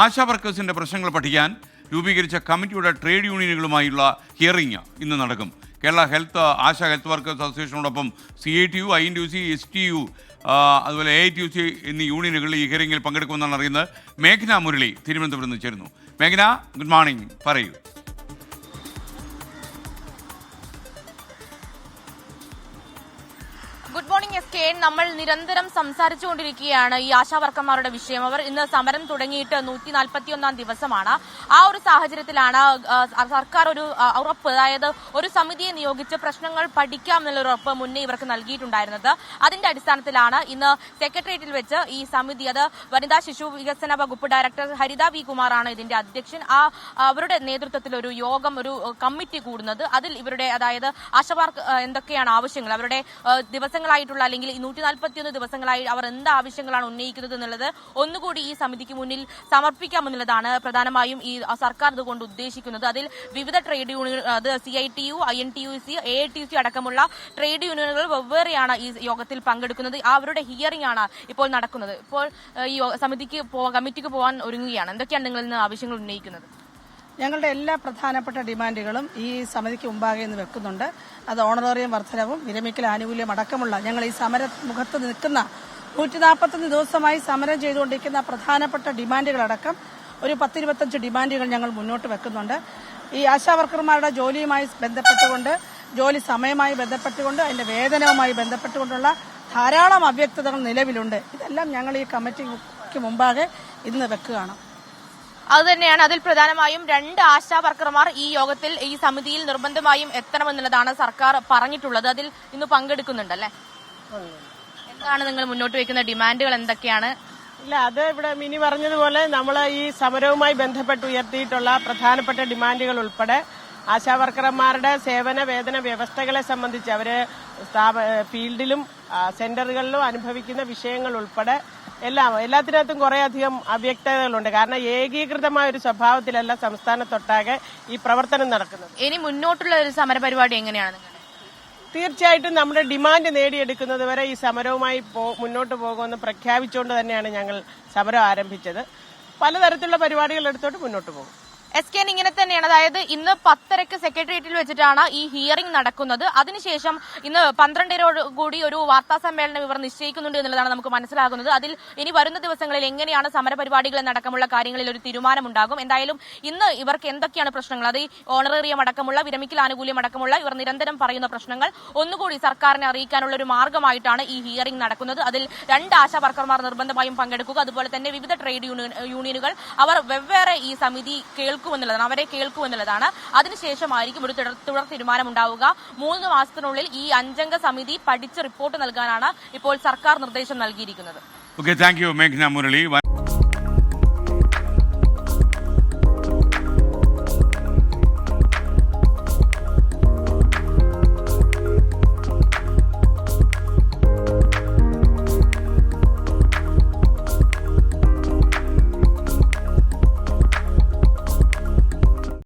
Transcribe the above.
ആശാ വർക്കേഴ്സിന്റെ പ്രശ്നങ്ങൾ പഠിക്കാൻ രൂപീകരിച്ച കമ്മിറ്റിയുടെ ട്രേഡ് യൂണിയനുകളുമായുള്ള ഹിയറിംഗ് ഇന്ന് നടക്കും. കേരള ആശാ ഹെൽത്ത് വർക്കേഴ്സ് അസോസിയേഷനോടൊപ്പം CITU, INTUC, STU, അതുപോലെ AITUC എന്നീ യൂണിയനുകൾ ഈ ഹിയറിംഗിൽ പങ്കെടുക്കുമെന്നാണ് അറിയുന്നത്. മേഘ്ന മുരളി തിരുവനന്തപുരത്ത് നിന്ന് ചേരുന്നു. മേഘ്ന, ഗുഡ് മോർണിംഗ്, പറയൂ. Good morning SK. നമ്മൾ നിരന്തരം സംസാരിച്ചുകൊണ്ടിരിക്കുകയാണ് ഈ ആശാവർക്കർമാരുടെ വിഷയം. അവർ ഇന്ന് സമരം തുടങ്ങിയിട്ട് 141 ദിവസമാണ്. ആ ഒരു സാഹചര്യത്തിലാണ് സർക്കാർ ഒരു ഉറപ്പ്, അതായത് ഒരു സമിതിയെ നിയോഗിച്ച് പ്രശ്നങ്ങൾ പഠിക്കാം എന്നുള്ളൊരു ഉറപ്പ് മുന്നേ ഇവർക്ക് നൽകിയിട്ടുണ്ടായിരുന്നത്. അതിന്റെ അടിസ്ഥാനത്തിലാണ് ഇന്ന് സെക്രട്ടേറിയറ്റിൽ വെച്ച് ഈ സമിതി, അത് വനിതാ ശിശു വികസന വകുപ്പ് ഡയറക്ടർ ഹരിത വി കുമാറാണ് ഇതിന്റെ അധ്യക്ഷൻ, അവരുടെ നേതൃത്വത്തിൽ ഒരു യോഗം, ഒരു കമ്മിറ്റി കൂടുന്നത്. അതിൽ ഇവരുടെ, അതായത് ആശാവർക്ക് എന്തൊക്കെയാണ് ആവശ്യങ്ങൾ, അവരുടെ ദിവസങ്ങളായിട്ടുള്ള അല്ലെങ്കിൽ 141 ദിവസങ്ങളായി അവർ എന്ത് ആവശ്യങ്ങളാണ് ഉന്നയിക്കുന്നത് എന്നുള്ളത് ഒന്നുകൂടി ഈ സമിതിക്ക് മുന്നിൽ സമർപ്പിക്കാമെന്നുള്ളതാണ് പ്രധാനമായും ഈ സർക്കാർ ഇതുകൊണ്ട് ഉദ്ദേശിക്കുന്നത്. അതിൽ വിവിധ ട്രേഡ് യൂണിയൻ, അത് CITU, INTUC, AITUC അടക്കമുള്ള ട്രേഡ് യൂണിയനുകൾ വെവ്വേറെയാണ് ഈ യോഗത്തിൽ പങ്കെടുക്കുന്നത്. അവരുടെ ഹിയറിംഗ് ആണ് ഇപ്പോൾ നടക്കുന്നത്. ഇപ്പോൾ ഈ കമ്മിറ്റിക്ക് പോകാൻ ഒരുങ്ങുകയാണ്. എന്തൊക്കെയാണ് നിങ്ങൾ ഇന്ന് ആവശ്യങ്ങൾ ഉന്നയിക്കുന്നത്? ഞങ്ങളുടെ എല്ലാ പ്രധാനപ്പെട്ട ഡിമാൻഡുകളും ഈ സമിതിക്ക് മുമ്പാകെ ഇന്ന് വെക്കുന്നുണ്ട്. അത് ഓണറേറിയം വർധനവും വിരമിക്കൽ ആനുകൂല്യം അടക്കമുള്ള ഞങ്ങൾ ഈ സമരമുഖത്ത് നിൽക്കുന്ന 141 ദിവസമായി സമരം ചെയ്തുകൊണ്ടിരിക്കുന്ന പ്രധാനപ്പെട്ട ഡിമാൻഡുകളടക്കം ഒരു 10-25 ഡിമാൻഡുകൾ ഞങ്ങൾ മുന്നോട്ട് വെക്കുന്നുണ്ട്. ഈ ആശാവർക്കർമാരുടെ ജോലിയുമായി ബന്ധപ്പെട്ടുകൊണ്ട്, ജോലി സമയമായി ബന്ധപ്പെട്ടുകൊണ്ട്, അതിന്റെ വേതനവുമായി ബന്ധപ്പെട്ടുകൊണ്ടുള്ള ധാരാളം അവ്യക്തതകൾ നിലവിലുണ്ട്. ഇതെല്ലാം ഞങ്ങൾ ഈ കമ്മിറ്റിക്ക് മുമ്പാകെ ഇന്ന് വെക്കുകയാണ്. അതുതന്നെയാണ്. അതിൽ പ്രധാനമായും 2 ആശാ വർക്കർമാർ ഈ യോഗത്തിൽ, ഈ സമിതിയിൽ നിർബന്ധമായും എത്തണമെന്നുള്ളതാണ് സർക്കാർ പറഞ്ഞിട്ടുള്ളത്. അതിൽ ഇന്ന് പങ്കെടുക്കുന്നുണ്ടല്ലേ? എന്താണ് നിങ്ങൾ മുന്നോട്ട് വയ്ക്കുന്ന ഡിമാൻഡുകൾ, എന്തൊക്കെയാണ്? ഇല്ല, അത് ഇവിടെ മിനി പറഞ്ഞതുപോലെ നമ്മൾ ഈ സമരവുമായി ബന്ധപ്പെട്ട് ഉയർത്തിയിട്ടുള്ള പ്രധാനപ്പെട്ട ഡിമാൻഡുകൾ ഉൾപ്പെടെ ആശാവർക്കർമാരുടെ സേവന വേതന വ്യവസ്ഥകളെ സംബന്ധിച്ച് അവര് ഫീൽഡിലും സെന്ററുകളിലും അനുഭവിക്കുന്ന വിഷയങ്ങൾ ഉൾപ്പെടെ എല്ലാത്തിനകത്തും കുറേയധികം അവ്യക്തതകളുണ്ട്. കാരണം ഏകീകൃതമായ ഒരു സ്വഭാവത്തിലല്ല സംസ്ഥാനത്തൊട്ടാകെ ഈ പ്രവർത്തനം നടക്കുന്നത്. ഇനി മുന്നോട്ടുള്ള ഒരു സമരപരിപാടി എങ്ങനെയാണ്? തീർച്ചയായിട്ടും നമ്മുടെ ഡിമാൻഡ് നേടിയെടുക്കുന്നത് വരെ ഈ സമരവുമായി മുന്നോട്ട് പോകുമെന്ന് പ്രഖ്യാപിച്ചുകൊണ്ട് തന്നെയാണ് ഞങ്ങൾ സമരം ആരംഭിച്ചത്. പലതരത്തിലുള്ള പരിപാടികൾ എടുത്തോട്ട് മുന്നോട്ട് പോകും. SK, ഇങ്ങനെ തന്നെയാണ്. അതായത് ഇന്ന് 10:30 സെക്രട്ടേറിയറ്റിൽ വെച്ചിട്ടാണ് ഈ ഹിയറിംഗ് നടക്കുന്നത്. അതിനുശേഷം ഇന്ന് 12:00 കൂടി ഒരു വാർത്താ സമ്മേളനം ഇവർ നിശ്ചയിക്കുന്നുണ്ട് എന്നുള്ളതാണ് നമുക്ക് മനസ്സിലാകുന്നത്. അതിൽ ഇനി വരുന്ന ദിവസങ്ങളിൽ എങ്ങനെയാണ് സമരപരിപാടികൾ എന്നടക്കമുള്ള കാര്യങ്ങളിൽ ഒരു തീരുമാനമുണ്ടാകും. എന്തായാലും ഇന്ന് ഇവർക്ക് എന്തൊക്കെയാണ് പ്രശ്നങ്ങൾ, അത് ഓണറേറിയം അടക്കമുള്ള, വിരമിക്കൽ ആനുകൂല്യം അടക്കമുള്ള ഇവർ നിരന്തരം പറയുന്ന പ്രശ്നങ്ങൾ ഒന്നുകൂടി സർക്കാരിനെ അറിയിക്കാനുള്ള ഒരു മാർഗമായിട്ടാണ് ഈ ഹിയറിംഗ് നടക്കുന്നത്. അതിൽ 2 ആശാ വർക്കർമാർ നിർബന്ധമായും പങ്കെടുക്കുക. അതുപോലെ തന്നെ വിവിധ ട്രേഡ് യൂണിയനുകൾ അവർ വെവ്വേറെ ഈ സമിതി അവരെ കേൾക്കുമെന്നുള്ളതാണ്. അതിനുശേഷമായിരിക്കും ഒരു തുടർ തീരുമാനം ഉണ്ടാവുക. 3 മാസത്തിനുള്ളിൽ ഈ 5 അംഗ സമിതി പഠിച്ച് റിപ്പോർട്ട് നൽകാനാണ് ഇപ്പോൾ സർക്കാർ നിർദ്ദേശം നൽകിയിരിക്കുന്നത്. ഓക്കെ, താങ്ക് യു മേഘ്ന മുരളി.